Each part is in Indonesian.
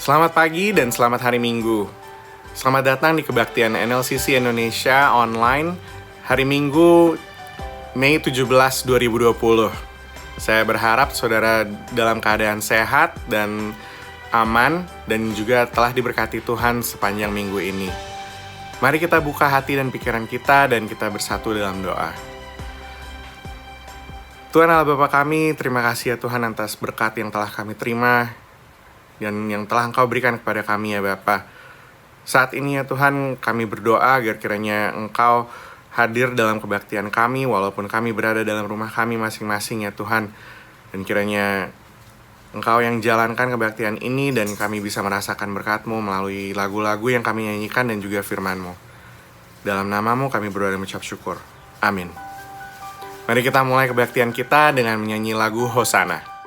Selamat pagi dan selamat hari Minggu. Selamat datang di kebaktian NLCC Indonesia online hari Minggu Mei 17, 2020. Saya berharap saudara dalam keadaan sehat dan aman dan juga telah diberkati Tuhan sepanjang minggu ini. Mari kita buka hati dan pikiran kita dan kita bersatu dalam doa. Tuhan Allah Bapa kami, terima kasih ya Tuhan atas berkat yang telah kami terima dan yang telah Engkau berikan kepada kami ya Bapa. Saat ini ya Tuhan, kami berdoa agar kiranya Engkau hadir dalam kebaktian kami walaupun kami berada dalam rumah kami masing-masing ya Tuhan. Dan kiranya Engkau yang jalankan kebaktian ini dan kami bisa merasakan berkat-Mu melalui lagu-lagu yang kami nyanyikan dan juga firman-Mu. Dalam nama-Mu kami berdoa dan mengucap syukur. Amin. Mari kita mulai kebaktian kita dengan menyanyi lagu Hosana.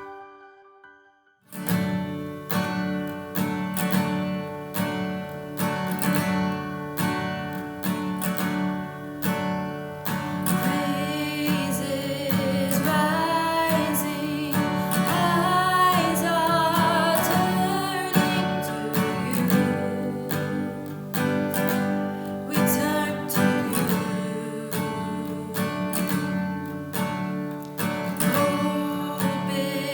Open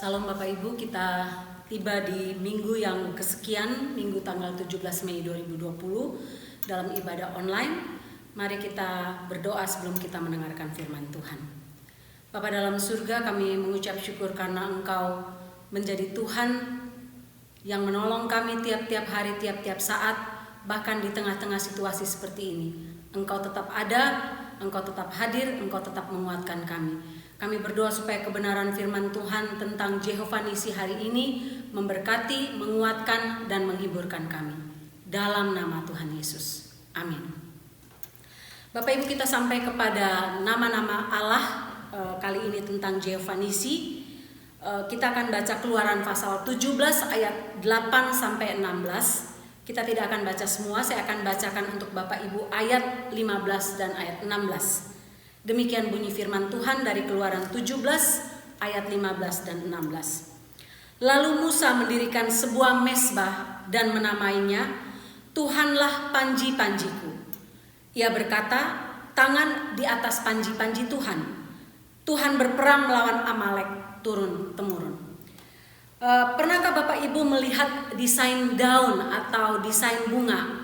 Salam Bapak Ibu, kita tiba di minggu yang kesekian, minggu tanggal 17 Mei 2020 dalam ibadah online. Mari kita berdoa sebelum kita mendengarkan firman Tuhan. Bapa dalam surga, kami mengucap syukur karena Engkau menjadi Tuhan yang menolong kami tiap-tiap hari, tiap-tiap saat, bahkan di tengah-tengah situasi seperti ini. Engkau tetap ada, Engkau tetap hadir, Engkau tetap menguatkan kami. Kami berdoa supaya kebenaran firman Tuhan tentang Jehovah Nisi hari ini memberkati, menguatkan, dan menghiburkan kami. Dalam nama Tuhan Yesus. Amin. Bapak Ibu, kita sampai kepada nama-nama Allah kali ini tentang Jehovah Nisi. Kita akan baca Keluaran pasal 17 ayat 8 sampai 16. Kita tidak akan baca semua, saya akan bacakan untuk Bapak Ibu ayat 15 dan ayat 16. Demikian bunyi firman Tuhan dari Keluaran 17 ayat 15 dan 16. Lalu Musa mendirikan sebuah mezbah dan menamainya Tuhanlah panji-panjiku. Ia berkata, tangan di atas panji-panji Tuhan. Tuhan berperang melawan Amalek turun-temurun. Pernahkah Bapak Ibu melihat desain daun atau desain bunga?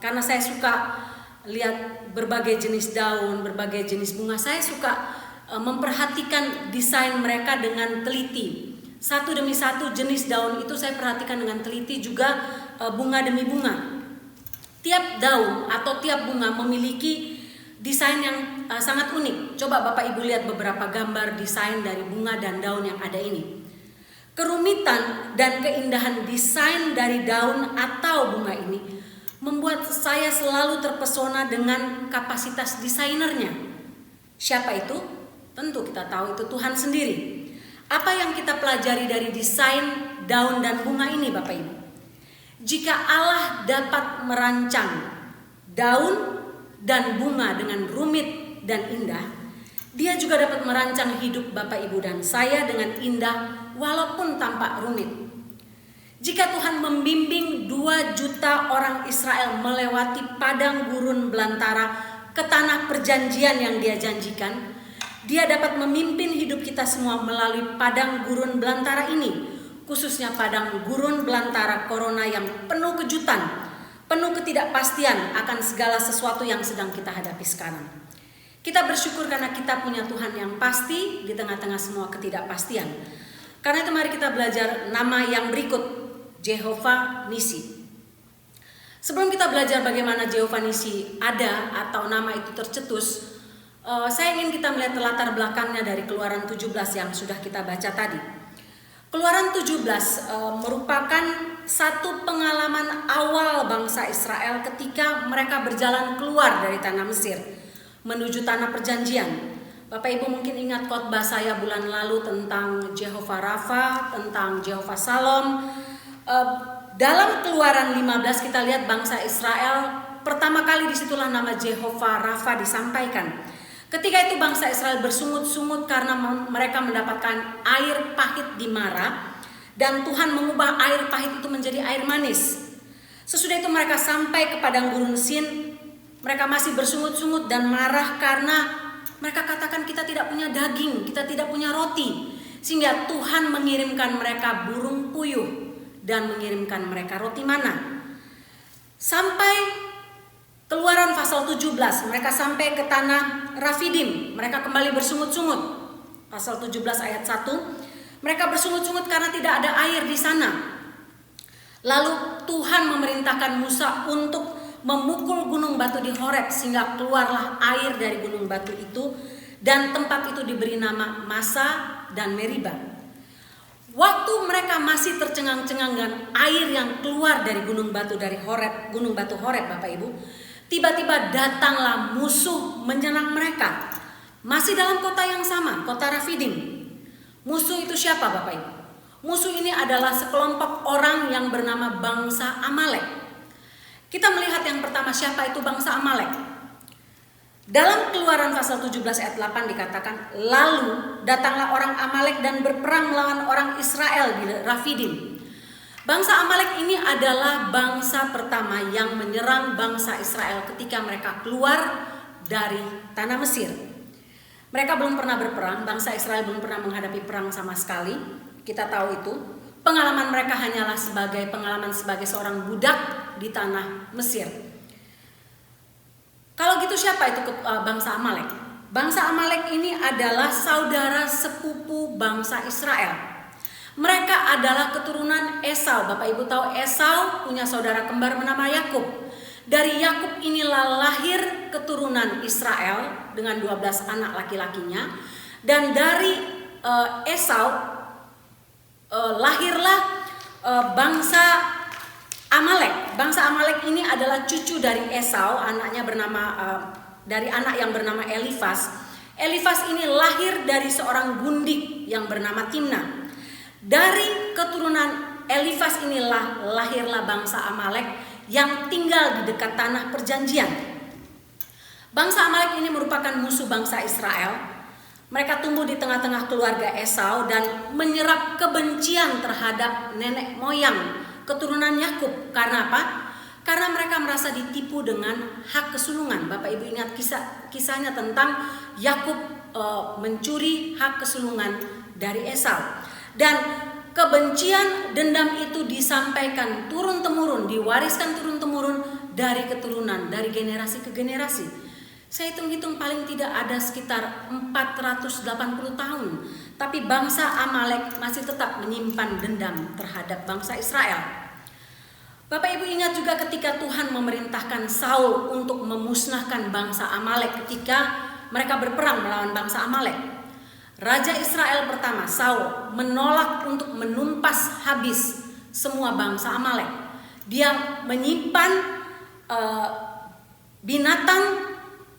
Karena saya suka lihat berbagai jenis daun, berbagai jenis bunga. Saya suka memperhatikan desain mereka dengan teliti. Satu demi satu jenis daun itu saya perhatikan dengan teliti, juga bunga demi bunga. Tiap daun atau tiap bunga memiliki desain yang sangat unik. Coba Bapak Ibu lihat beberapa gambar desain dari bunga dan daun yang ada ini. Kerumitan dan keindahan desain dari daun atau bunga ini membuat saya selalu terpesona dengan kapasitas desainernya. Siapa itu? Tentu kita tahu itu Tuhan sendiri. Apa yang kita pelajari dari desain daun dan bunga ini Bapak Ibu? Jika Allah dapat merancang daun dan bunga dengan rumit dan indah, Dia juga dapat merancang hidup Bapak Ibu dan saya dengan indah walaupun tampak rumit. Jika Tuhan membimbing 2 juta orang Israel melewati padang gurun belantara ke tanah perjanjian yang Dia janjikan, Dia dapat memimpin hidup kita semua melalui padang gurun belantara ini, khususnya padang gurun belantara corona yang penuh kejutan, penuh ketidakpastian akan segala sesuatu yang sedang kita hadapi sekarang. Kita bersyukur karena kita punya Tuhan yang pasti di tengah-tengah semua ketidakpastian. Karena itu mari kita belajar nama yang berikut, Jehovah Nisi. Sebelum kita belajar bagaimana Jehovah Nisi ada atau nama itu tercetus, saya ingin kita melihat latar belakangnya dari Keluaran 17 yang sudah kita baca tadi. Keluaran 17 merupakan satu pengalaman awal bangsa Israel ketika mereka berjalan keluar dari tanah Mesir menuju tanah perjanjian. Bapak Ibu mungkin ingat khotbah saya bulan lalu tentang Jehovah Rafa, tentang Jehovah Salom. Dalam Keluaran 15 kita lihat bangsa Israel pertama kali disitulah nama Jehovah Rafa disampaikan. Ketika itu bangsa Israel bersungut-sungut karena mereka mendapatkan air pahit di Mara, dan Tuhan mengubah air pahit itu menjadi air manis. Sesudah itu mereka sampai ke padang gurun Sin. Mereka masih bersungut-sungut dan marah karena mereka katakan kita tidak punya daging, kita tidak punya roti. Sehingga Tuhan mengirimkan mereka burung puyuh dan mengirimkan mereka roti mana. Sampai Keluaran pasal 17, mereka sampai ke tanah Rafidim. Mereka kembali bersungut-sungut. Pasal 17 ayat 1, mereka bersungut-sungut karena tidak ada air di sana. Lalu Tuhan memerintahkan Musa untuk memukul gunung batu di Horeb sehingga keluarlah air dari gunung batu itu, dan tempat itu diberi nama Masa dan Meriba. Waktu mereka masih tercengang-cengang dengan air yang keluar dari gunung batu Horeb, gunung batu Horeb Bapak Ibu, tiba-tiba datanglah musuh menyerang mereka. Masih dalam kota yang sama, kota Rafidim. Musuh itu siapa Bapak Ibu? Musuh ini adalah sekelompok orang yang bernama bangsa Amalek. Kita melihat yang pertama, siapa itu bangsa Amalek. Dalam Keluaran pasal 17 ayat 8 dikatakan, lalu datanglah orang Amalek dan berperang melawan orang Israel di Rafidim. Bangsa Amalek ini adalah bangsa pertama yang menyerang bangsa Israel ketika mereka keluar dari tanah Mesir. Mereka belum pernah berperang, bangsa Israel belum pernah menghadapi perang sama sekali. Kita tahu itu. Pengalaman mereka hanyalah pengalaman sebagai seorang budak di tanah Mesir. Kalau gitu siapa itu bangsa Amalek? Bangsa Amalek ini adalah saudara sepupu bangsa Israel. Mereka adalah keturunan Esau. Bapak Ibu tahu Esau punya saudara kembar bernama Yakub. Dari Yakub inilah lahir keturunan Israel dengan 12 anak laki-lakinya. Dan dari Esau lahirlah bangsa Amalek. Bangsa Amalek ini adalah cucu dari Esau, anaknya dari anak yang bernama Elifas. Elifas ini lahir dari seorang gundik yang bernama Timna. Dari keturunan Elifas inilah lahirlah bangsa Amalek yang tinggal di dekat tanah perjanjian. Bangsa Amalek ini merupakan musuh bangsa Israel. Mereka tumbuh di tengah-tengah keluarga Esau dan menyerap kebencian terhadap nenek moyang keturunan Yakub. Karena apa? Karena mereka merasa ditipu dengan hak kesulungan. Bapak Ibu ingat kisahnya tentang Yakub mencuri hak kesulungan dari Esau. Dan Kebencian, dendam itu disampaikan turun-temurun, diwariskan turun-temurun dari keturunan, dari generasi ke generasi. Saya hitung-hitung paling tidak ada sekitar 480 tahun. Tapi bangsa Amalek masih tetap menyimpan dendam terhadap bangsa Israel. Bapak Ibu ingat juga ketika Tuhan memerintahkan Saul untuk memusnahkan bangsa Amalek ketika mereka berperang melawan bangsa Amalek. Raja Israel pertama, Saul, menolak untuk menumpas habis semua bangsa Amalek. Dia menyimpan binatang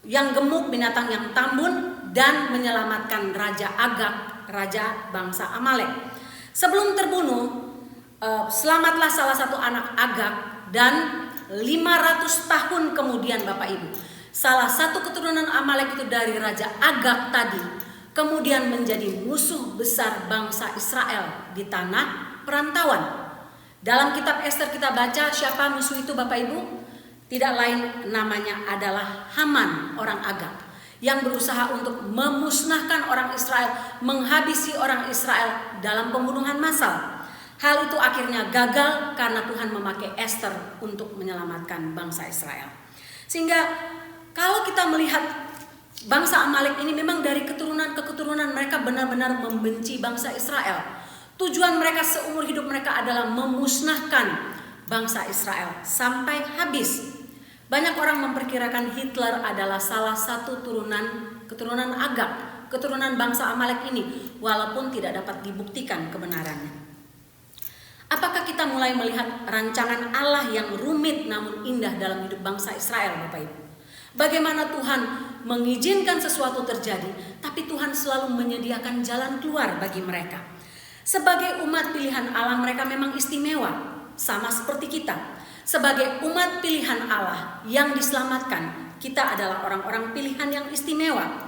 yang gemuk, binatang yang tambun, dan menyelamatkan Raja Agag, raja bangsa Amalek. Sebelum terbunuh, selamatlah salah satu anak Agag, dan 500 tahun kemudian Bapak Ibu, salah satu keturunan Amalek itu dari Raja Agag tadi kemudian menjadi musuh besar bangsa Israel di tanah perantauan. Dalam kitab Ester kita baca siapa musuh itu Bapak Ibu? Tidak lain namanya adalah Haman, orang Agag, yang berusaha untuk memusnahkan orang Israel, menghabisi orang Israel dalam pembunuhan massal. Hal itu akhirnya gagal karena Tuhan memakai Ester untuk menyelamatkan bangsa Israel. Sehingga kalau kita melihat bangsa Amalek ini memang dari keturunan ke keturunan mereka benar-benar membenci bangsa Israel. Tujuan mereka seumur hidup mereka adalah memusnahkan bangsa Israel sampai habis. Banyak orang memperkirakan Hitler adalah salah satu keturunan Agag, keturunan bangsa Amalek ini, walaupun tidak dapat dibuktikan kebenarannya. Apakah kita mulai melihat rancangan Allah yang rumit namun indah dalam hidup bangsa Israel, Bapak Ibu? Bagaimana Tuhan mengizinkan sesuatu terjadi, tapi Tuhan selalu menyediakan jalan keluar bagi mereka. Sebagai umat pilihan Allah, mereka memang istimewa, sama seperti kita. Sebagai umat pilihan Allah yang diselamatkan, kita adalah orang-orang pilihan yang istimewa.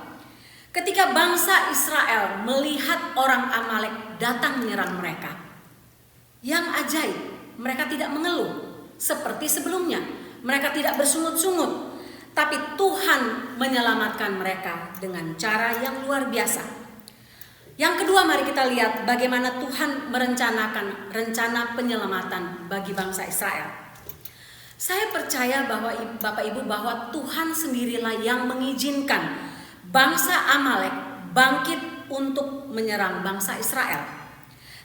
Ketika bangsa Israel melihat orang Amalek datang menyerang mereka, yang ajaib, mereka tidak mengeluh seperti sebelumnya. Mereka tidak bersungut-sungut. Tapi Tuhan menyelamatkan mereka dengan cara yang luar biasa. Yang kedua, mari kita lihat bagaimana Tuhan merencanakan rencana penyelamatan bagi bangsa Israel. Saya percaya bahwa Bapak Ibu bahwa Tuhan sendirilah yang mengizinkan bangsa Amalek bangkit untuk menyerang bangsa Israel.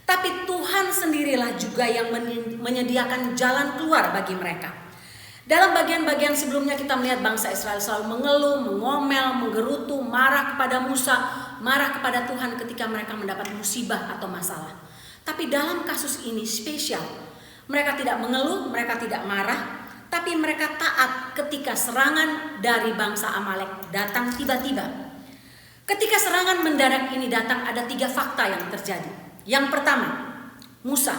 Tapi Tuhan sendirilah juga yang menyediakan jalan keluar bagi mereka. Dalam bagian-bagian sebelumnya kita melihat bangsa Israel selalu mengeluh, mengomel, menggerutu, marah kepada Musa, marah kepada Tuhan ketika mereka mendapat musibah atau masalah. Tapi dalam kasus ini spesial. Mereka tidak mengeluh, mereka tidak marah, tapi mereka taat ketika serangan dari bangsa Amalek datang tiba-tiba. Ketika serangan mendadak ini datang, ada 3 fakta yang terjadi. Yang pertama, Musa.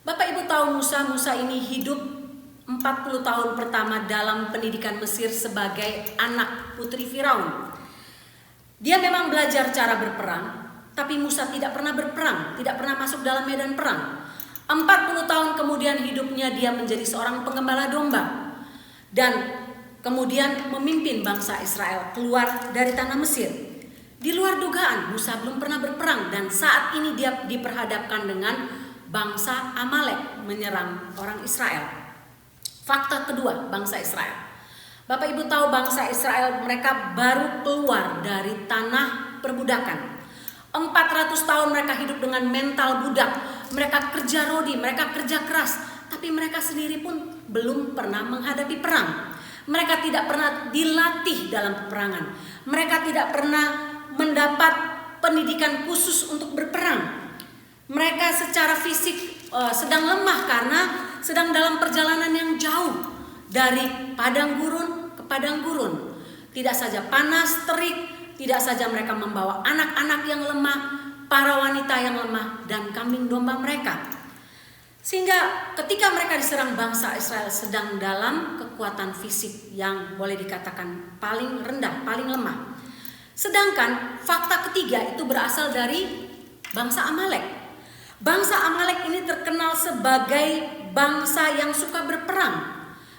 Bapak Ibu tahu Musa ini hidup 40 tahun pertama dalam pendidikan Mesir sebagai anak putri Firaun. Dia memang belajar cara berperang, tapi Musa tidak pernah berperang, tidak pernah masuk dalam medan perang. 40 tahun kemudian hidupnya dia menjadi seorang penggembala domba. Dan kemudian memimpin bangsa Israel keluar dari tanah Mesir. Di luar dugaan, Musa belum pernah berperang dan saat ini dia diperhadapkan dengan bangsa Amalek menyerang orang Israel. Fakta kedua, bangsa Israel. Bapak Ibu tahu bangsa Israel mereka baru keluar dari tanah perbudakan. 400 tahun mereka hidup dengan mental budak. Mereka kerja rodi, mereka kerja keras. Tapi mereka sendiri pun belum pernah menghadapi perang. Mereka tidak pernah dilatih dalam peperangan. Mereka tidak pernah mendapat pendidikan khusus untuk berperang. Mereka secara fisik sedang lemah karena sedang dalam perjalanan yang jauh dari padang gurun ke padang gurun. Tidak saja panas, terik, tidak saja mereka membawa anak-anak yang lemah, para wanita yang lemah, dan kambing domba mereka. Sehingga ketika mereka diserang bangsa Israel sedang dalam kekuatan fisik yang boleh dikatakan paling rendah, paling lemah. Sedangkan fakta ketiga itu berasal dari bangsa Amalek. Bangsa Amalek ini terkenal sebagai bangsa yang suka berperang.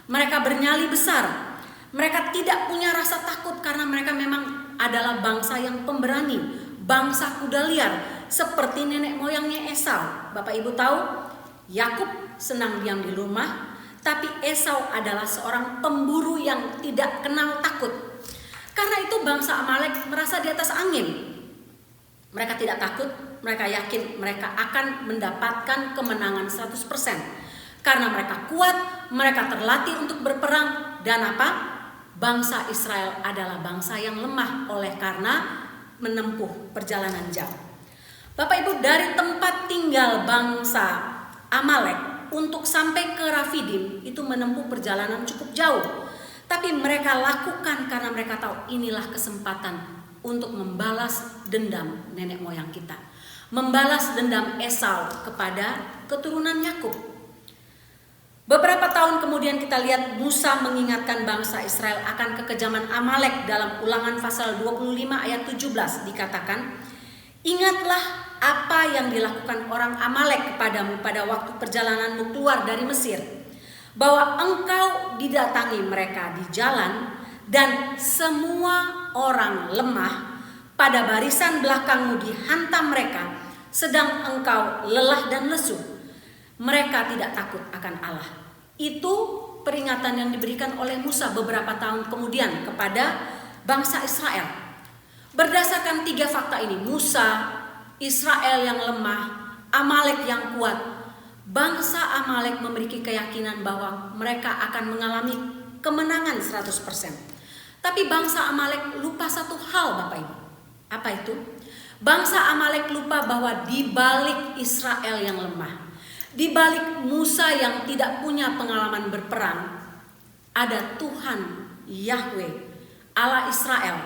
Mereka bernyali besar. Mereka tidak punya rasa takut karena mereka memang adalah bangsa yang pemberani, bangsa kuda liar seperti nenek moyangnya Esau. Bapak Ibu tahu, Yakub senang diam di rumah, tapi Esau adalah seorang pemburu yang tidak kenal takut. Karena itu bangsa Amalek merasa di atas angin. Mereka tidak takut, mereka yakin mereka akan mendapatkan kemenangan 100%. Karena mereka kuat, mereka terlatih untuk berperang, dan apa? Bangsa Israel adalah bangsa yang lemah oleh karena menempuh perjalanan jauh. Bapak Ibu, dari tempat tinggal bangsa Amalek untuk sampai ke Rafidim itu menempuh perjalanan cukup jauh. Tapi mereka lakukan karena mereka tahu inilah kesempatan untuk membalas dendam nenek moyang kita. Membalas dendam Esau kepada keturunan Yakub. Beberapa tahun kemudian kita lihat Musa mengingatkan bangsa Israel akan kekejaman Amalek. Dalam Ulangan pasal 25 ayat 17 dikatakan, "Ingatlah apa yang dilakukan orang Amalek kepadamu pada waktu perjalananmu keluar dari Mesir, bahwa engkau didatangi mereka di jalan dan semua orang lemah, pada barisan belakangmu dihantam mereka, sedang engkau lelah dan lesu. Mereka tidak takut akan Allah." Itu peringatan yang diberikan oleh Musa beberapa tahun kemudian kepada bangsa Israel. Berdasarkan 3 fakta ini, Musa, Israel yang lemah, Amalek yang kuat, bangsa Amalek memiliki keyakinan bahwa mereka akan mengalami kemenangan 100%. Tapi bangsa Amalek lupa satu hal, Bapak Ibu. Apa itu? Bangsa Amalek lupa bahwa di balik Israel yang lemah, di balik Musa yang tidak punya pengalaman berperang, ada Tuhan Yahweh, Allah Israel,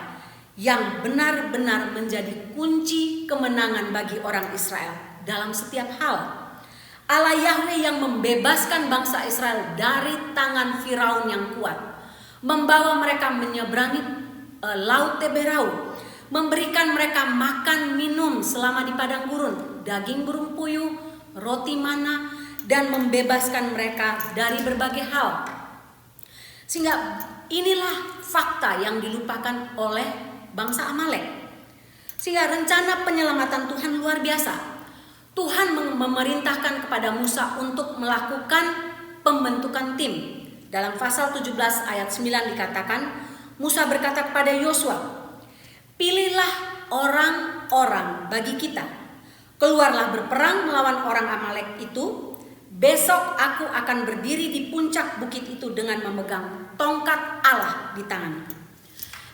yang benar-benar menjadi kunci kemenangan bagi orang Israel dalam setiap hal. Allah Yahweh yang membebaskan bangsa Israel dari tangan Firaun yang kuat, membawa mereka menyeberangi Laut Teberau, memberikan mereka makan minum selama di padang gurun, daging burung puyuh, roti mana, dan membebaskan mereka dari berbagai hal. Sehingga inilah fakta yang dilupakan oleh bangsa Amalek. Sehingga rencana penyelamatan Tuhan luar biasa. Tuhan memerintahkan kepada Musa untuk melakukan pembentukan tim. Dalam pasal 17 ayat 9 dikatakan, Musa berkata kepada Yosua, "Pilihlah orang-orang bagi kita. Keluarlah berperang melawan orang Amalek itu. Besok aku akan berdiri di puncak bukit itu dengan memegang tongkat Allah di tanganku."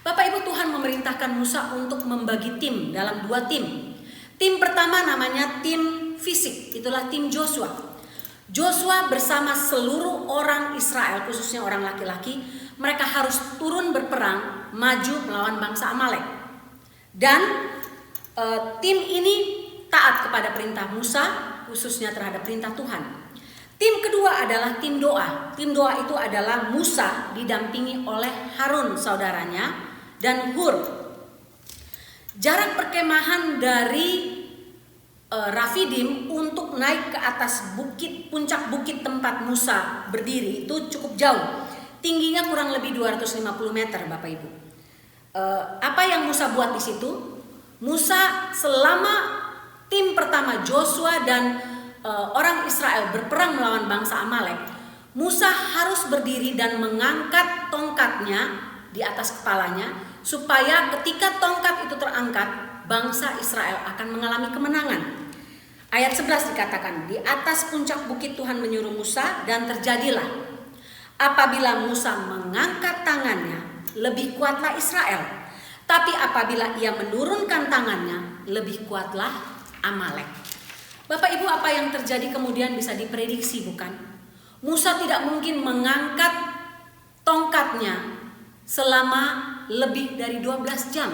Bapak Ibu, Tuhan memerintahkan Musa untuk membagi tim dalam 2 tim. Tim pertama namanya tim fisik, itulah tim Joshua. Joshua bersama seluruh orang Israel, khususnya orang laki-laki, mereka harus turun berperang, maju melawan bangsa Amalek. Dan tim ini taat kepada perintah Musa, khususnya terhadap perintah Tuhan. Tim kedua adalah tim doa. Tim doa itu adalah Musa didampingi oleh Harun saudaranya dan Hur. Jarak perkemahan dari Rafidim untuk naik ke atas bukit, puncak bukit tempat Musa berdiri itu cukup jauh. Tingginya kurang lebih 250 meter, Bapak Ibu. Apa yang Musa buat di situ? Musa selama tim pertama Joshua dan orang Israel berperang melawan bangsa Amalek, Musa harus berdiri dan mengangkat tongkatnya di atas kepalanya, supaya ketika tongkat itu terangkat, bangsa Israel akan mengalami kemenangan. Ayat 11 dikatakan, "Di atas puncak bukit Tuhan menyuruh Musa, dan terjadilah apabila Musa mengangkat tangannya, lebih kuatlah Israel. Tapi apabila ia menurunkan tangannya, lebih kuatlah Amalek." Bapak Ibu, apa yang terjadi kemudian bisa diprediksi, bukan? Musa tidak mungkin mengangkat tongkatnya selama lebih dari 12 jam.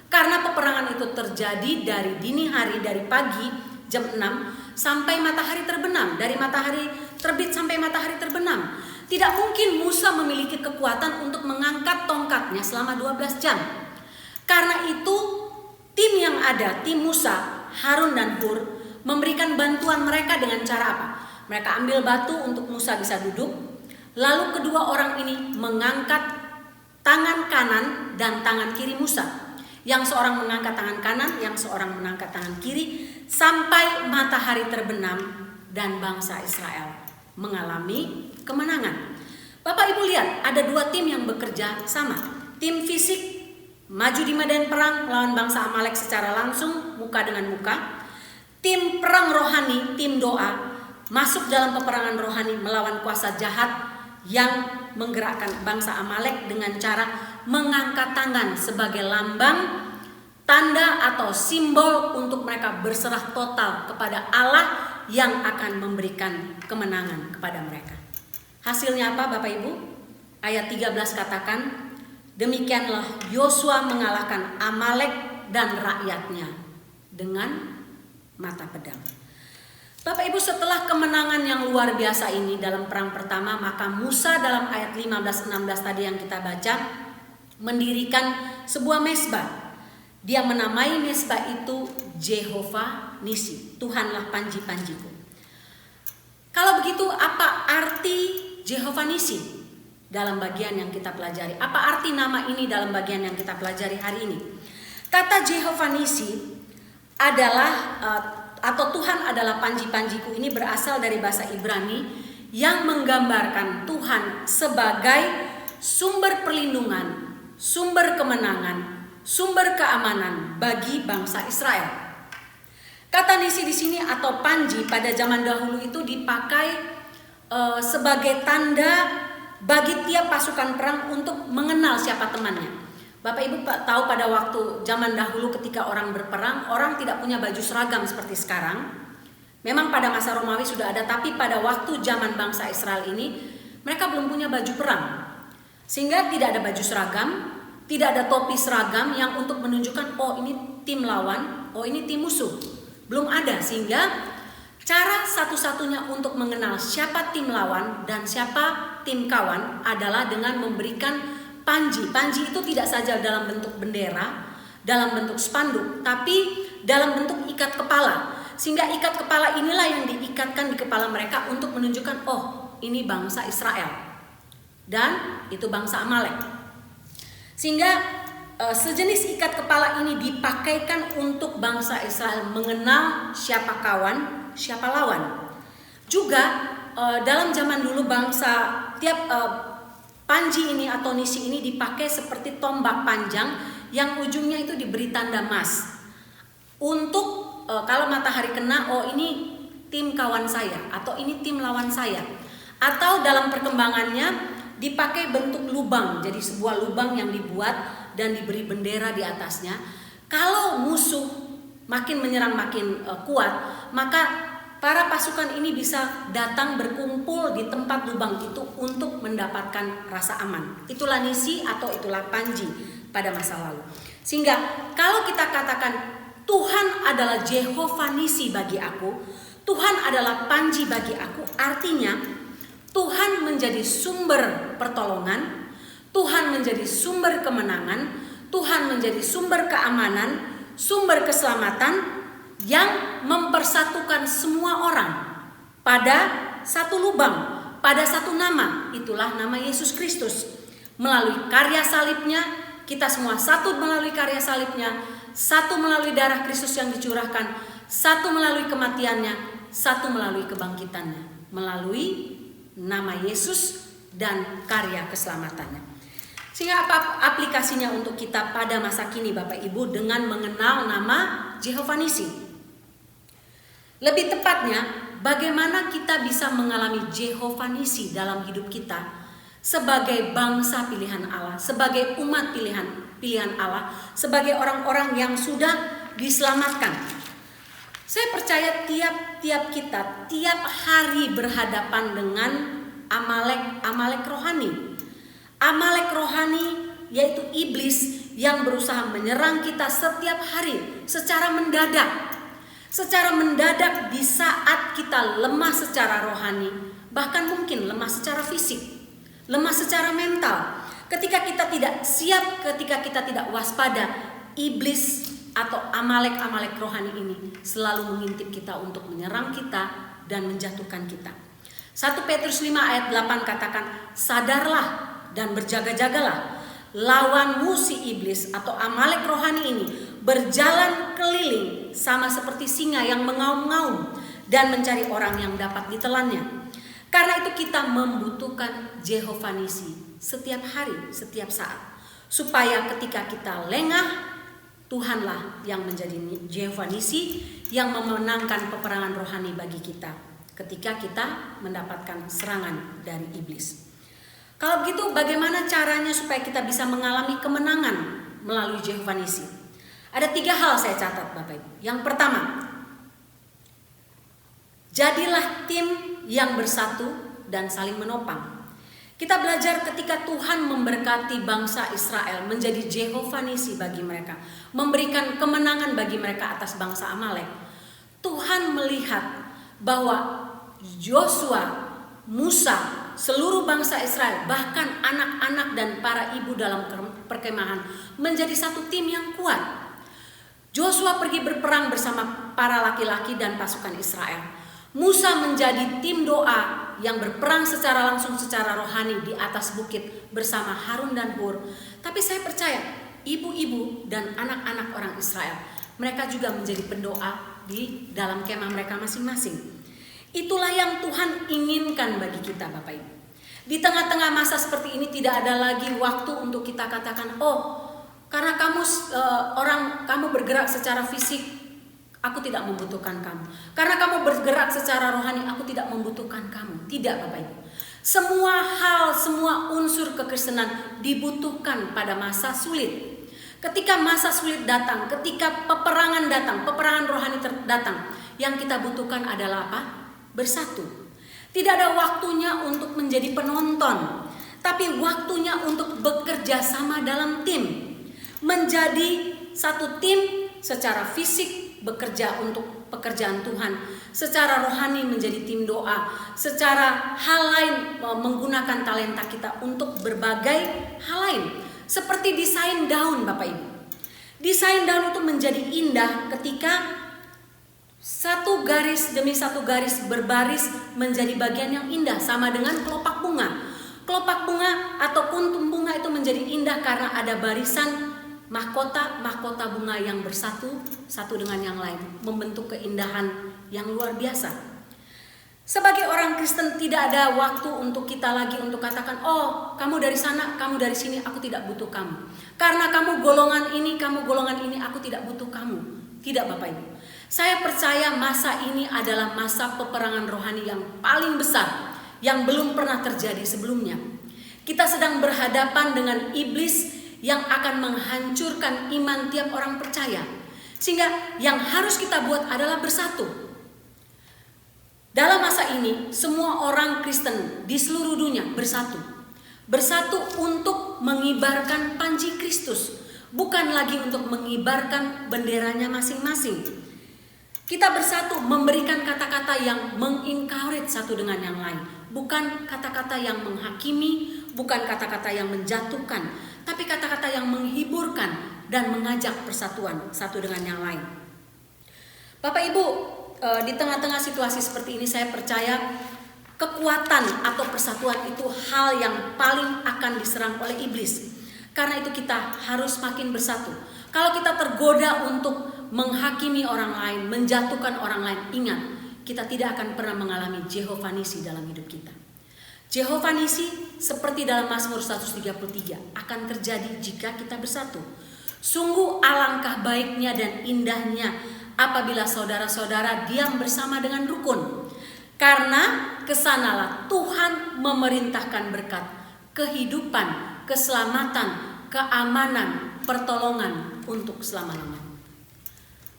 Karena peperangan itu terjadi dari dini hari, dari pagi jam 6 sampai matahari terbenam, dari matahari terbit sampai matahari terbenam. Tidak mungkin Musa memiliki kekuatan untuk mengangkat tongkatnya selama 12 jam. Karena itu tim yang ada, tim Musa, Harun dan Hur, memberikan bantuan mereka dengan cara apa? Mereka ambil batu untuk Musa bisa duduk. Lalu kedua orang ini mengangkat tangan kanan dan tangan kiri Musa. Yang seorang mengangkat tangan kanan, yang seorang mengangkat tangan kiri, sampai matahari terbenam dan bangsa Israel mengalami kemenangan. Bapak Ibu lihat, ada dua tim yang bekerja sama. Tim fisik maju di medan perang melawan bangsa Amalek secara langsung, muka dengan muka. Tim perang rohani, tim doa, masuk dalam peperangan rohani melawan kuasa jahat yang menggerakkan bangsa Amalek dengan cara mengangkat tangan sebagai lambang, tanda atau simbol untuk mereka berserah total kepada Allah yang akan memberikan kemenangan kepada mereka. Hasilnya apa Bapak Ibu? Ayat 13 katakan, demikianlah Yosua mengalahkan Amalek dan rakyatnya dengan mata pedang. Bapak Ibu, setelah kemenangan yang luar biasa ini dalam perang pertama, maka Musa dalam ayat 15-16 tadi yang kita baca mendirikan sebuah mezbah. Dia menamai mezbah itu Jehovah Nisi, Tuhanlah panji-panjiku. Kalau begitu, apa arti Jehovah Nisi dalam bagian yang kita pelajari? Apa arti nama ini dalam bagian yang kita pelajari hari ini? Kata Jehovah Nisi adalah atau Tuhan adalah panji-panjiku ini berasal dari bahasa Ibrani yang menggambarkan Tuhan sebagai sumber perlindungan, sumber kemenangan, sumber keamanan bagi bangsa Israel. Kata Nisi di sini atau panji pada zaman dahulu itu dipakai sebagai tanda bagi tiap pasukan perang untuk mengenal siapa temannya. Bapak Ibu tahu pada waktu zaman dahulu ketika orang berperang, orang tidak punya baju seragam seperti sekarang. Memang pada masa Romawi sudah ada, tapi pada waktu zaman bangsa Israel ini mereka belum punya baju perang. Sehingga tidak ada baju seragam, tidak ada topi seragam yang untuk menunjukkan oh ini tim lawan, oh ini tim musuh. Belum ada, sehingga cara satu-satunya untuk mengenal siapa tim lawan dan siapa tim kawan adalah dengan memberikan panji. Panji itu tidak saja dalam bentuk bendera, dalam bentuk spanduk, tapi dalam bentuk ikat kepala. Sehingga ikat kepala inilah yang diikatkan di kepala mereka untuk menunjukkan oh ini bangsa Israel dan itu bangsa Amalek. Sehingga sejenis ikat kepala ini dipakaikan untuk bangsa Israel mengenal siapa kawan, siapa lawan. Juga dalam zaman dulu bangsa panji ini atau nisi ini dipakai seperti tombak panjang yang ujungnya itu diberi tanda emas. Untuk kalau matahari kena, oh ini tim kawan saya atau ini tim lawan saya. Atau dalam perkembangannya dipakai bentuk lubang, jadi sebuah lubang yang dibuat dan diberi bendera di atasnya. Kalau musuh makin menyerang makin kuat, maka para pasukan ini bisa datang berkumpul di tempat lubang itu untuk mendapatkan rasa aman. Itulah nisi atau itulah panji pada masa lalu. Sehingga kalau kita katakan Tuhan adalah Jehovah Nisi bagi aku, Tuhan adalah panji bagi aku, artinya Tuhan menjadi sumber pertolongan, Tuhan menjadi sumber kemenangan, Tuhan menjadi sumber keamanan, sumber keselamatan yang mempersatukan semua orang pada satu lubang, pada satu nama. Itulah nama Yesus Kristus. Melalui karya salibnya, kita semua satu melalui karya salibnya, satu melalui darah Kristus yang dicurahkan, satu melalui kematiannya, satu melalui kebangkitannya, melalui nama Yesus dan karya keselamatannya. Sehingga apa aplikasinya untuk kita pada masa kini Bapak Ibu dengan mengenal nama Jehovah Nisi? Lebih tepatnya, bagaimana kita bisa mengalami Jehovah Nisi dalam hidup kita sebagai bangsa pilihan Allah, sebagai umat pilihan Allah, sebagai orang-orang yang sudah diselamatkan. Saya percaya tiap kita tiap hari berhadapan dengan Amalek rohani. Amalek rohani yaitu iblis yang berusaha menyerang kita setiap hari secara mendadak. Secara mendadak di saat kita lemah secara rohani, bahkan mungkin lemah secara fisik, lemah secara mental. Ketika kita tidak siap, ketika kita tidak waspada, iblis atau Amalek rohani ini selalu mengintip kita untuk menyerang kita dan menjatuhkan kita. 1 Petrus 5 ayat 8 katakan, sadarlah dan berjaga-jagalah. lawanmu si iblis atau Amalek rohani ini berjalan keliling sama seperti singa yang mengaum-ngaum dan mencari orang yang dapat ditelannya. Karena itu kita membutuhkan Jehovah Nisi setiap hari, setiap saat. Supaya ketika kita lengah, Tuhanlah yang menjadi Jehovah Nisi yang memenangkan peperangan rohani bagi kita ketika kita mendapatkan serangan dari iblis. Kalau begitu bagaimana caranya supaya kita bisa mengalami kemenangan melalui Jehovah Nisi? Ada 3 hal saya catat Bapak Ibu. Yang pertama, jadilah tim yang bersatu dan saling menopang. Kita belajar ketika Tuhan memberkati bangsa Israel menjadi Jehovah Nisi bagi mereka, memberikan kemenangan bagi mereka atas bangsa Amalek. Tuhan melihat bahwa Yosua, Musa, seluruh bangsa Israel, bahkan anak-anak dan para ibu dalam perkemahan menjadi satu tim yang kuat. Yosua pergi berperang bersama para laki-laki dan pasukan Israel. Musa menjadi tim doa yang berperang secara langsung, secara rohani di atas bukit bersama Harun dan Hur. Tapi saya percaya ibu-ibu dan anak-anak orang Israel, mereka juga menjadi pendoa di dalam kemah mereka masing-masing. Itulah yang Tuhan inginkan bagi kita Bapak Ibu. Di tengah-tengah masa seperti ini tidak ada lagi waktu untuk kita katakan, oh karena kamu bergerak secara fisik, aku tidak membutuhkan kamu. Karena kamu bergerak secara rohani, aku tidak membutuhkan kamu. Tidak Bapak Ibu. Semua hal, semua unsur kekristenan dibutuhkan pada masa sulit. Ketika masa sulit datang, ketika peperangan datang, peperangan rohani datang, yang kita butuhkan adalah apa? Bersatu. Tidak ada waktunya untuk menjadi penonton, tapi waktunya untuk bekerja sama dalam tim. Menjadi satu tim secara fisik bekerja untuk pekerjaan Tuhan, secara rohani menjadi tim doa, secara hal lain menggunakan talenta kita untuk berbagai hal lain. Seperti desain daun Bapak Ibu. Desain daun itu menjadi indah ketika satu garis demi satu garis berbaris menjadi bagian yang indah, sama dengan kelopak bunga. Kelopak bunga ataupun bunga itu menjadi indah karena ada barisan mahkota bunga yang bersatu satu dengan yang lain, membentuk keindahan yang luar biasa. Sebagai orang Kristen tidak ada waktu untuk kita lagi untuk katakan, oh kamu dari sana, kamu dari sini, aku tidak butuh kamu. Karena kamu golongan ini, aku tidak butuh kamu. Tidak Bapak Ibu. Saya percaya masa ini adalah masa peperangan rohani yang paling besar, yang belum pernah terjadi sebelumnya. Kita sedang berhadapan dengan iblis yang akan menghancurkan iman tiap orang percaya. Sehingga yang harus kita buat adalah bersatu. Dalam masa ini, semua orang Kristen di seluruh dunia bersatu. Bersatu untuk mengibarkan panji Kristus, bukan lagi untuk mengibarkan benderanya masing-masing. Kita bersatu memberikan kata-kata yang mengencourage satu dengan yang lain, bukan kata-kata yang menghakimi, bukan kata-kata yang menjatuhkan, tapi kata-kata yang menghiburkan dan mengajak persatuan satu dengan yang lain. Bapak Ibu, di tengah-tengah situasi seperti ini saya percaya kekuatan atau persatuan itu hal yang paling akan diserang oleh iblis. Karena itu kita harus makin bersatu. Kalau kita tergoda untuk menghakimi orang lain, menjatuhkan orang lain, ingat, kita tidak akan pernah mengalami Jehovah Nisi dalam hidup kita. Jehovah Nisi seperti dalam Mazmur 133 akan terjadi jika kita bersatu. Sungguh alangkah baiknya dan indahnya apabila saudara-saudara diam bersama dengan rukun. Karena kesanalah Tuhan memerintahkan berkat, kehidupan, keselamatan, keamanan, pertolongan untuk selama-lamanya.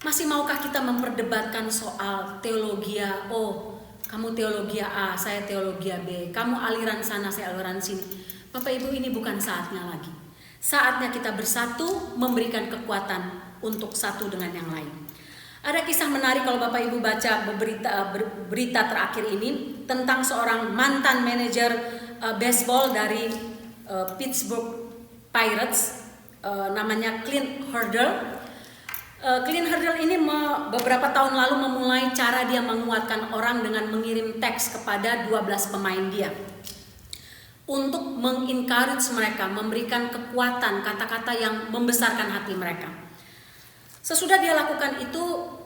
Masih maukah kita memperdebatkan soal teologia? Oh, kamu teologia A, saya teologia B. Kamu aliran sana, saya aliran sini. Bapak Ibu, ini bukan saatnya lagi. Saatnya kita bersatu, memberikan kekuatan untuk satu dengan yang lain. Ada kisah menarik kalau Bapak Ibu baca berita terakhir ini tentang seorang mantan manajer baseball dari Pittsburgh Pirates, namanya Clint Hurdle. Clint Hurdle ini beberapa tahun lalu memulai cara dia menguatkan orang dengan mengirim teks kepada 12 pemain dia. untuk mengencourage mereka, memberikan kekuatan, kata-kata yang membesarkan hati mereka. Sesudah dia lakukan itu,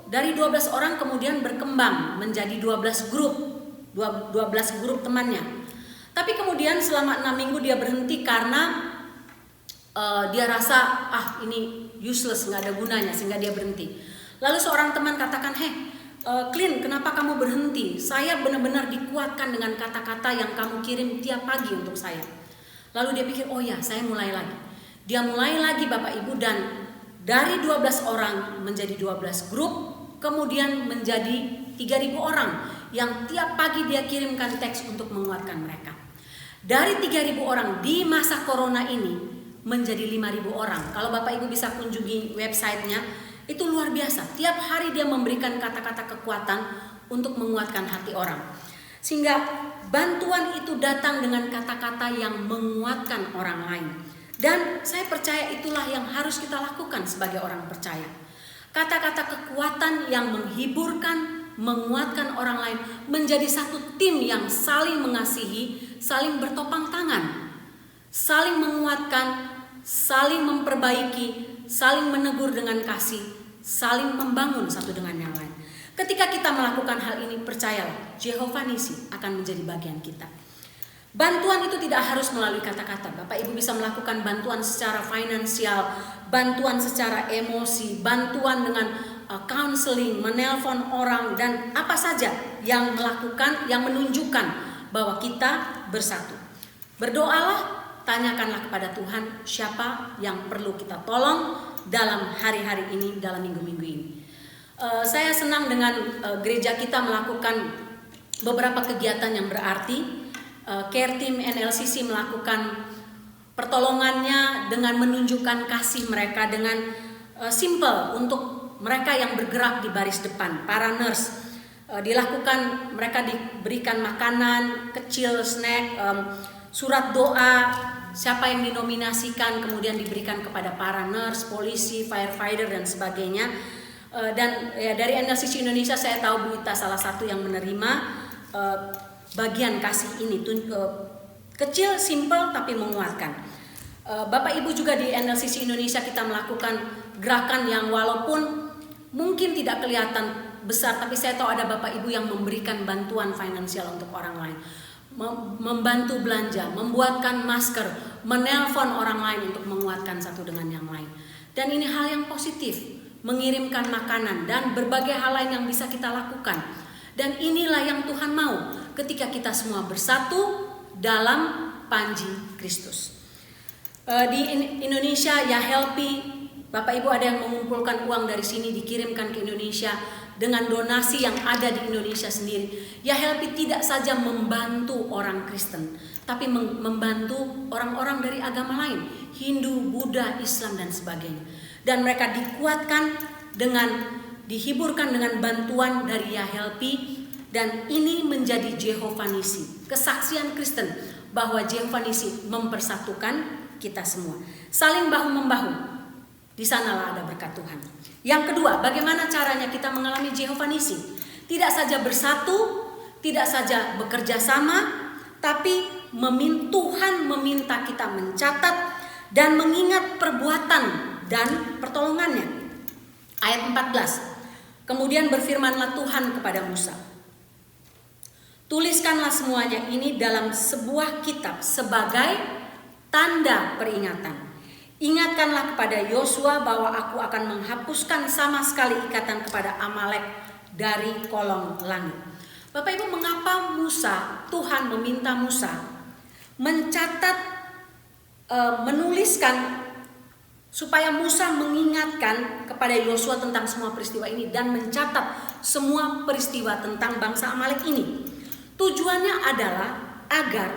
dari 12 orang kemudian berkembang menjadi 12 grup temannya. Tapi kemudian selama 6 minggu dia berhenti karena dia rasa ini useless, nggak ada gunanya, sehingga dia berhenti. Lalu seorang teman katakan, Clint, kenapa kamu berhenti? Saya benar-benar dikuatkan dengan kata-kata yang kamu kirim tiap pagi untuk saya. Lalu dia pikir, oh ya, saya mulai lagi. Dia mulai lagi Bapak Ibu, dan dari 12 orang menjadi 12 grup, kemudian menjadi 3.000 orang yang tiap pagi dia kirimkan teks untuk menguatkan mereka. Dari 3.000 orang di masa corona ini menjadi 5.000 orang. Kalau Bapak Ibu bisa kunjungi websitenya, itu luar biasa. Tiap hari dia memberikan kata-kata kekuatan untuk menguatkan hati orang. Sehingga bantuan itu datang dengan kata-kata yang menguatkan orang lain. Dan saya percaya itulah yang harus kita lakukan sebagai orang percaya. Kata-kata kekuatan yang menghiburkan, menguatkan orang lain, menjadi satu tim yang saling mengasihi, saling bertopang tangan, saling menguatkan, saling memperbaiki, saling menegur dengan kasih, saling membangun satu dengan yang lain. Ketika kita melakukan hal ini, percayalah, Jehovah Nisi akan menjadi bagian kita. Bantuan itu tidak harus melalui kata-kata. Bapak Ibu bisa melakukan bantuan secara finansial, bantuan secara emosi, bantuan dengan counseling, menelpon orang, dan apa saja yang menunjukkan bahwa kita bersatu. Berdoalah, tanyakanlah kepada Tuhan siapa yang perlu kita tolong dalam hari-hari ini, dalam minggu-minggu ini. Saya senang dengan gereja kita melakukan beberapa kegiatan yang berarti. Care Team NLCC melakukan pertolongannya dengan menunjukkan kasih mereka dengan simple untuk mereka yang bergerak di baris depan, para nurse. Dilakukan, mereka diberikan makanan kecil, snack, surat doa, siapa yang dinominasikan kemudian diberikan kepada para nurse, polisi, firefighter dan sebagainya. Dan ya, dari NLCC Indonesia saya tahu Bu Ita salah satu yang menerima bagian kasih ini, kecil, simple tapi menguatkan. Bapak Ibu juga di NLCC Indonesia kita melakukan gerakan yang walaupun mungkin tidak kelihatan besar, tapi saya tahu ada Bapak Ibu yang memberikan bantuan finansial untuk orang lain, membantu belanja, membuatkan masker, menelpon orang lain untuk menguatkan satu dengan yang lain. Dan ini hal yang positif, mengirimkan makanan dan berbagai hal lain yang bisa kita lakukan. Dan inilah yang Tuhan mau ketika kita semua bersatu dalam panji Kristus. Di Indonesia ya Helpi, Bapak Ibu ada yang mengumpulkan uang dari sini dikirimkan ke Indonesia dengan donasi yang ada di Indonesia sendiri. Ya Helpi tidak saja membantu orang Kristen, tapi membantu orang-orang dari agama lain, Hindu, Buddha, Islam dan sebagainya. Dan mereka dikuatkan dihiburkan dengan bantuan dari Ya Helpi, dan ini menjadi Jehovah Nisi, kesaksian Kristen bahwa Jehovah Nisi mempersatukan kita semua, saling bahu-membahu. Di sanalah ada berkat Tuhan. Yang kedua, bagaimana caranya kita mengalami Jehovah Nisi? Tidak saja bersatu, tidak saja bekerja sama, tapi Tuhan meminta kita mencatat dan mengingat perbuatan dan pertolongannya. Ayat 14. Kemudian berfirmanlah Tuhan kepada Musa, tuliskanlah semuanya ini dalam sebuah kitab sebagai tanda peringatan. Ingatkanlah kepada Yosua bahwa aku akan menghapuskan sama sekali ikatan kepada Amalek dari kolong langit. Bapak Ibu, mengapa Tuhan meminta Musa mencatat, menuliskan, supaya Musa mengingatkan kepada Yosua tentang semua peristiwa ini dan mencatat semua peristiwa tentang bangsa Amalek ini? Tujuannya adalah agar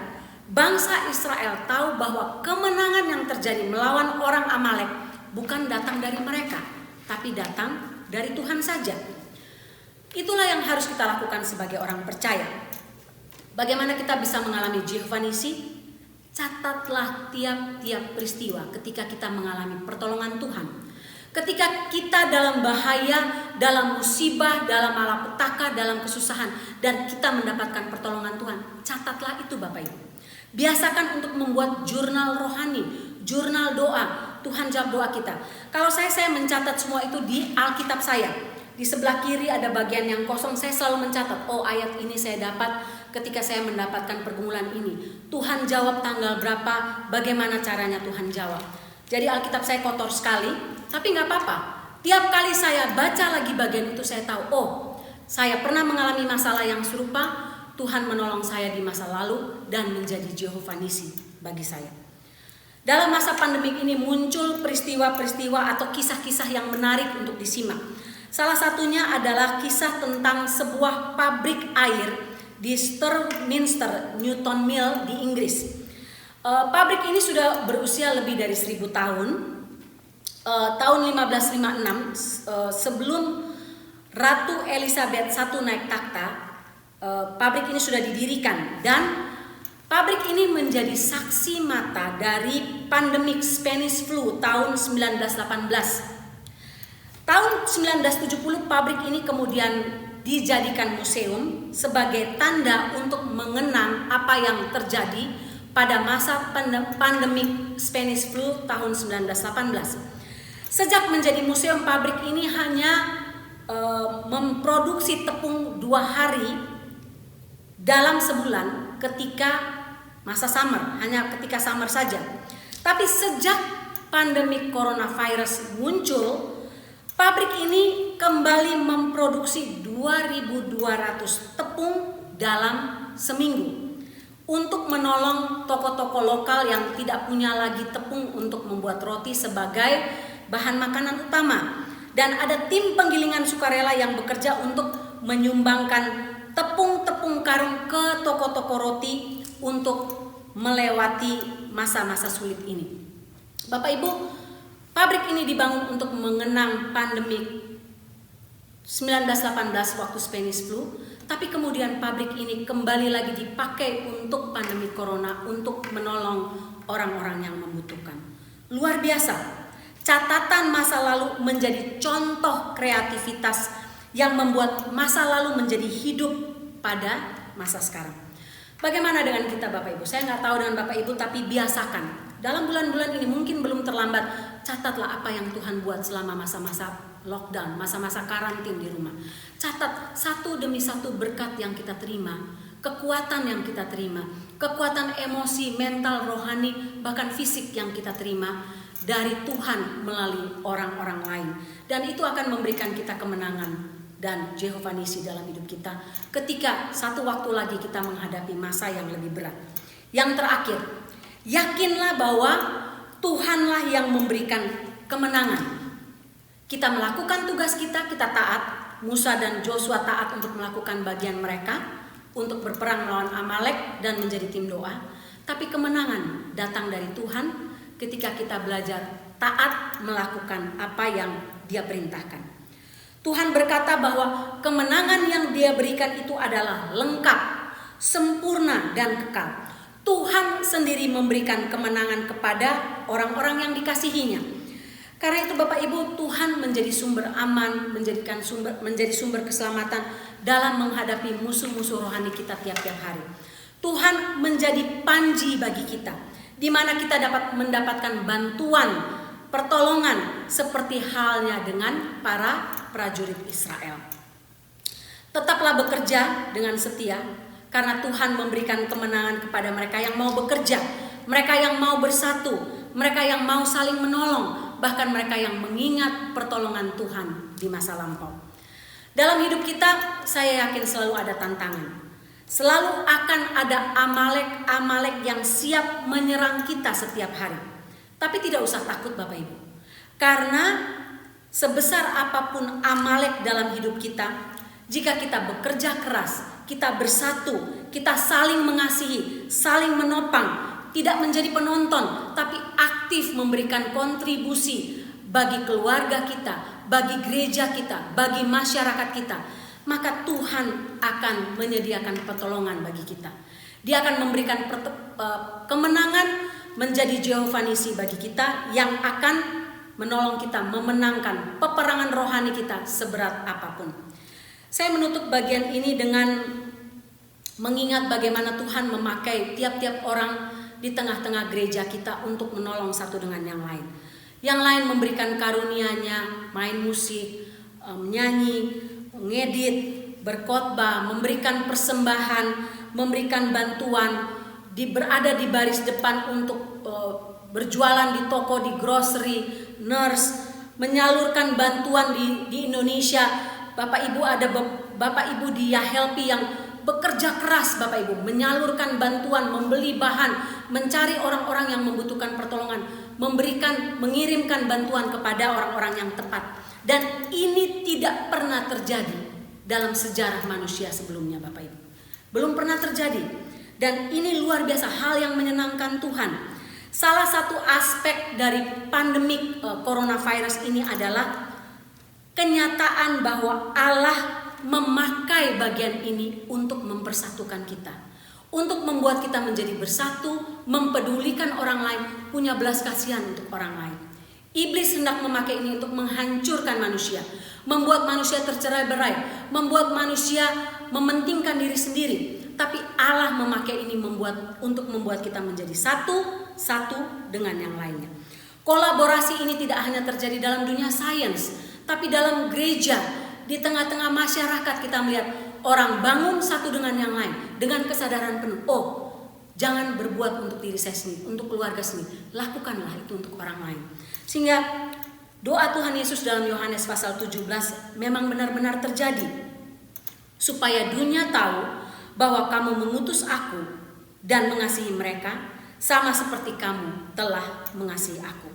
bangsa Israel tahu bahwa kemenangan yang terjadi melawan orang Amalek bukan datang dari mereka, tapi datang dari Tuhan saja. Itulah yang harus kita lakukan sebagai orang percaya. Bagaimana kita bisa mengalami Jehovah Nisi? Catatlah tiap-tiap peristiwa ketika kita mengalami pertolongan Tuhan. Ketika kita dalam bahaya, dalam musibah, dalam malapetaka, dalam kesusahan, dan kita mendapatkan pertolongan Tuhan, catatlah itu Bapak Ibu. Biasakan untuk membuat jurnal rohani, jurnal doa. Tuhan jawab doa kita. Kalau saya mencatat semua itu di Alkitab saya. Di sebelah kiri ada bagian yang kosong, saya selalu mencatat, oh ayat ini saya dapat ketika saya mendapatkan pergumulan ini. Tuhan jawab tanggal berapa, bagaimana caranya Tuhan jawab. Jadi Alkitab saya kotor sekali, tapi gak apa-apa. Tiap kali saya baca lagi bagian itu, saya tahu, oh saya pernah mengalami masalah yang serupa, Tuhan menolong saya di masa lalu dan menjadi Jehovah Nisi bagi saya. Dalam masa pandemik ini muncul peristiwa-peristiwa atau kisah-kisah yang menarik untuk disimak. Salah satunya adalah kisah tentang sebuah pabrik air di Sturminster Newton Mill di Inggris. Pabrik ini sudah berusia lebih dari 1000 tahun. Tahun 1556 sebelum Ratu Elizabeth I naik takhta, pabrik ini sudah didirikan dan pabrik ini menjadi saksi mata dari pandemik Spanish flu tahun 1918. Tahun 1970 pabrik ini kemudian dijadikan museum sebagai tanda untuk mengenang apa yang terjadi pada masa pandemik Spanish flu tahun 1918. Sejak menjadi museum, pabrik ini hanya memproduksi tepung 2 hari dalam sebulan ketika masa summer, hanya ketika summer saja. Tapi sejak pandemi coronavirus muncul, pabrik ini kembali memproduksi 2.200 tepung dalam seminggu untuk menolong toko-toko lokal yang tidak punya lagi tepung untuk membuat roti sebagai bahan makanan utama. Dan ada tim penggilingan sukarela yang bekerja untuk menyumbangkan tepung-tepung karung ke toko-toko roti untuk melewati masa-masa sulit ini. Bapak Ibu, pabrik ini dibangun untuk mengenang pandemi 1918 waktu Spanish flu, tapi kemudian pabrik ini kembali lagi dipakai untuk pandemi corona untuk menolong orang-orang yang membutuhkan. Luar biasa. Catatan masa lalu menjadi contoh kreativitas yang membuat masa lalu menjadi hidup pada masa sekarang. Bagaimana dengan kita Bapak Ibu? Saya nggak tahu dengan Bapak Ibu, tapi biasakan. Dalam bulan-bulan ini mungkin belum terlambat, catatlah apa yang Tuhan buat selama masa-masa lockdown, masa-masa karantin di rumah. Catat satu demi satu berkat yang kita terima, kekuatan yang kita terima, kekuatan emosi, mental, rohani, bahkan fisik yang kita terima dari Tuhan melalui orang-orang lain. Dan itu akan memberikan kita kemenangan dan Jehovah Nisi dalam hidup kita ketika satu waktu lagi kita menghadapi masa yang lebih berat. Yang terakhir, yakinlah bahwa Tuhanlah yang memberikan kemenangan. Kita melakukan tugas kita taat. Musa dan Joshua taat untuk melakukan bagian mereka untuk berperang melawan Amalek dan menjadi tim doa. Tapi kemenangan datang dari Tuhan ketika kita belajar taat melakukan apa yang Dia perintahkan. Tuhan berkata bahwa kemenangan yang Dia berikan itu adalah lengkap, sempurna, dan kekal. Tuhan sendiri memberikan kemenangan kepada orang-orang yang dikasihinya. Karena itu Bapak Ibu, Tuhan menjadi sumber aman, menjadi sumber keselamatan dalam menghadapi musuh-musuh rohani kita tiap-tiap hari. Tuhan menjadi panji bagi kita, di mana kita dapat mendapatkan bantuan, pertolongan seperti halnya dengan para prajurit Israel. Tetaplah bekerja dengan setia, karena Tuhan memberikan kemenangan kepada mereka yang mau bekerja, mereka yang mau bersatu, mereka yang mau saling menolong, bahkan mereka yang mengingat pertolongan Tuhan di masa lampau. Dalam hidup kita, saya yakin selalu ada tantangan. Selalu akan ada Amalek yang siap menyerang kita setiap hari. Tapi tidak usah takut Bapak Ibu. Karena sebesar apapun Amalek dalam hidup kita, jika kita bekerja keras, kita bersatu, kita saling mengasihi, saling menopang, tidak menjadi penonton, tapi aktif memberikan kontribusi bagi keluarga kita, bagi gereja kita, bagi masyarakat kita, maka Tuhan akan menyediakan pertolongan bagi kita. Dia akan memberikan kemenangan, menjadi Jehovah Nisi bagi kita yang akan menolong kita memenangkan peperangan rohani kita seberat apapun. Saya menutup bagian ini dengan mengingat bagaimana Tuhan memakai tiap-tiap orang di tengah-tengah gereja kita untuk menolong satu dengan yang lain. Yang lain memberikan karunia-Nya, main musik, menyanyi, ngedit, berkhotbah, memberikan persembahan, memberikan bantuan, berada di baris depan untuk berjualan di toko, di grocery, nurse, menyalurkan bantuan di Indonesia. Bapak Ibu ada Bapak Ibu di Yahelpi yang bekerja keras, Bapak Ibu, menyalurkan bantuan, membeli bahan, mencari orang-orang yang membutuhkan pertolongan, mengirimkan bantuan kepada orang-orang yang tepat. Dan ini tidak pernah terjadi dalam sejarah manusia sebelumnya, Bapak Ibu. Belum pernah terjadi. Dan ini luar biasa, hal yang menyenangkan Tuhan. Salah satu aspek dari pandemik coronavirus ini adalah kenyataan bahwa Allah memakai bagian ini untuk mempersatukan kita, untuk membuat kita menjadi bersatu, mempedulikan orang lain, punya belas kasihan untuk orang lain. Iblis hendak memakai ini untuk menghancurkan manusia, membuat manusia tercerai-berai, membuat manusia mementingkan diri sendiri. Tapi Allah memakai ini untuk membuat kita menjadi satu dengan yang lainnya. Kolaborasi ini tidak hanya terjadi dalam dunia sains, tapi dalam gereja, di tengah-tengah masyarakat kita melihat orang bangun satu dengan yang lain dengan kesadaran penuh. Oh, jangan berbuat untuk diri saya sendiri, untuk keluarga sendiri. Lakukanlah itu untuk orang lain. Sehingga doa Tuhan Yesus dalam Yohanes pasal 17 memang benar-benar terjadi. Supaya dunia tahu bahwa kamu mengutus aku dan mengasihi mereka sama seperti kamu telah mengasihi aku.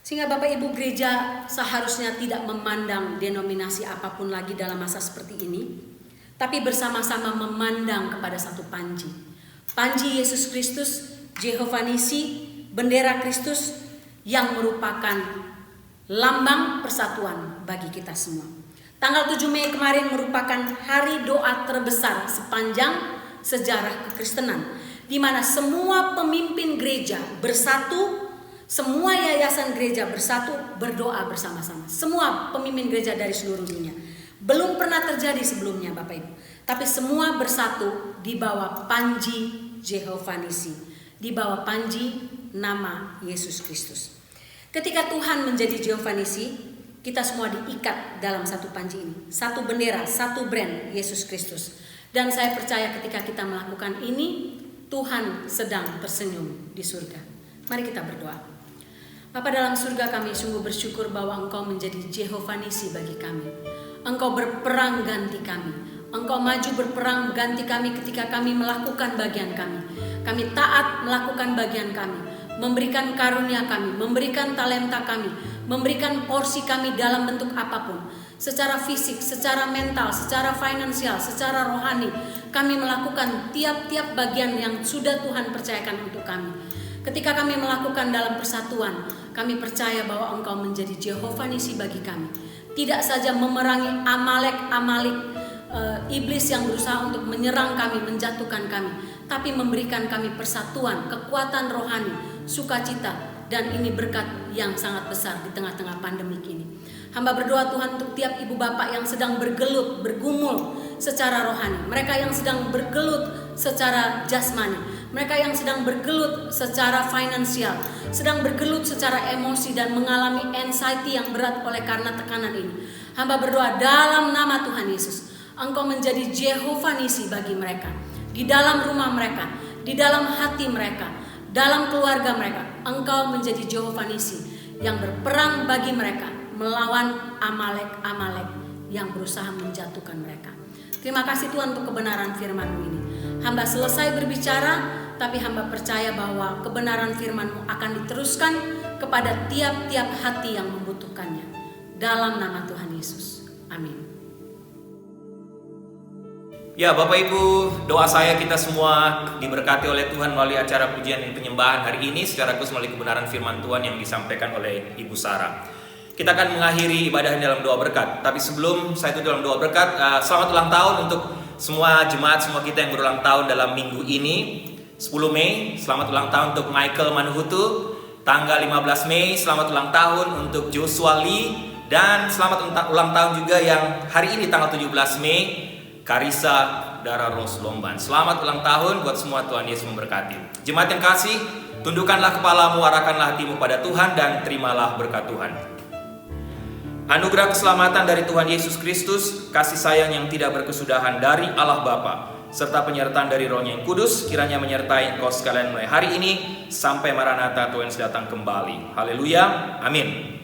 Sehingga Bapak Ibu gereja seharusnya tidak memandang denominasi apapun lagi dalam masa seperti ini, tapi bersama-sama memandang kepada satu panji. Panji Yesus Kristus, Jehovah Nisi, bendera Kristus yang merupakan lambang persatuan bagi kita semua. Tanggal 7 Mei kemarin merupakan hari doa terbesar sepanjang sejarah kekristenan, di mana semua pemimpin gereja bersatu, semua yayasan gereja bersatu berdoa bersama-sama. Semua pemimpin gereja dari seluruh dunia. Belum pernah terjadi sebelumnya Bapak Ibu. Tapi semua bersatu di bawah panji Jehovah Nisi, di bawah panji nama Yesus Kristus. Ketika Tuhan menjadi Jehovah Nisi, kita semua diikat dalam satu panji ini. Satu bendera, satu brand Yesus Kristus. Dan saya percaya ketika kita melakukan ini, Tuhan sedang tersenyum di surga. Mari kita berdoa. Bapa dalam surga, kami sungguh bersyukur bahwa Engkau menjadi Jehovah Nisi bagi kami. Engkau berperang ganti kami. Engkau maju berperang ganti kami ketika kami melakukan bagian kami. Kami taat melakukan bagian kami, memberikan karunia kami, memberikan talenta kami, memberikan porsi kami dalam bentuk apapun. Secara fisik, secara mental, secara finansial, secara rohani, kami melakukan tiap-tiap bagian yang sudah Tuhan percayakan untuk kami. Ketika kami melakukan dalam persatuan, kami percaya bahwa Engkau menjadi Jehovah Nisi bagi kami. Tidak saja memerangi Amalek iblis yang berusaha untuk menyerang kami, menjatuhkan kami, tapi memberikan kami persatuan, kekuatan rohani, sukacita, dan ini berkat yang sangat besar di tengah-tengah pandemik ini. Hamba berdoa Tuhan untuk tiap ibu bapak yang sedang bergelut, bergumul secara rohani, mereka yang sedang bergelut secara jasmani, mereka yang sedang bergelut secara finansial, sedang bergelut secara emosi dan mengalami anxiety yang berat oleh karena tekanan ini. Hamba berdoa dalam nama Tuhan Yesus, Engkau menjadi Jehovah Nisi bagi mereka, di dalam rumah mereka, di dalam hati mereka, dalam keluarga mereka. Engkau menjadi Jehovah Nisi yang berperang bagi mereka, melawan Amalek yang berusaha menjatuhkan mereka. Terima kasih Tuhan untuk kebenaran firman-Mu ini. Hamba selesai berbicara, tapi hamba percaya bahwa kebenaran firman-Mu akan diteruskan kepada tiap-tiap hati yang membutuhkannya. Dalam nama Tuhan Yesus. Amin. Ya Bapak Ibu, doa saya kita semua diberkati oleh Tuhan melalui acara pujian dan penyembahan hari ini secara khusus melalui kebenaran firman Tuhan yang disampaikan oleh Ibu Sarah. Kita akan mengakhiri ibadah dalam doa berkat. Tapi sebelum saya itu dalam doa berkat, selamat ulang tahun untuk semua jemaat, semua kita yang berulang tahun dalam minggu ini. 10 Mei, selamat ulang tahun untuk Michael Manuhutu. Tanggal 15 Mei, selamat ulang tahun untuk Joshua Lee. Dan selamat ulang tahun juga yang hari ini tanggal 17 Mei, Karissa Dara Rose Lomban. Selamat ulang tahun buat semua, Tuhan Yesus memberkati. Jemaat yang kasih, tundukkanlah kepalamu, arahkanlah hatimu pada Tuhan, dan terimalah berkat Tuhan. Anugerah keselamatan dari Tuhan Yesus Kristus, kasih sayang yang tidak berkesudahan dari Allah Bapa, serta penyertaan dari Roh-Nya yang kudus, kiranya menyertai engkau sekalian mulai hari ini sampai Maranatha Tuhan Yesus datang kembali. Haleluya, amin.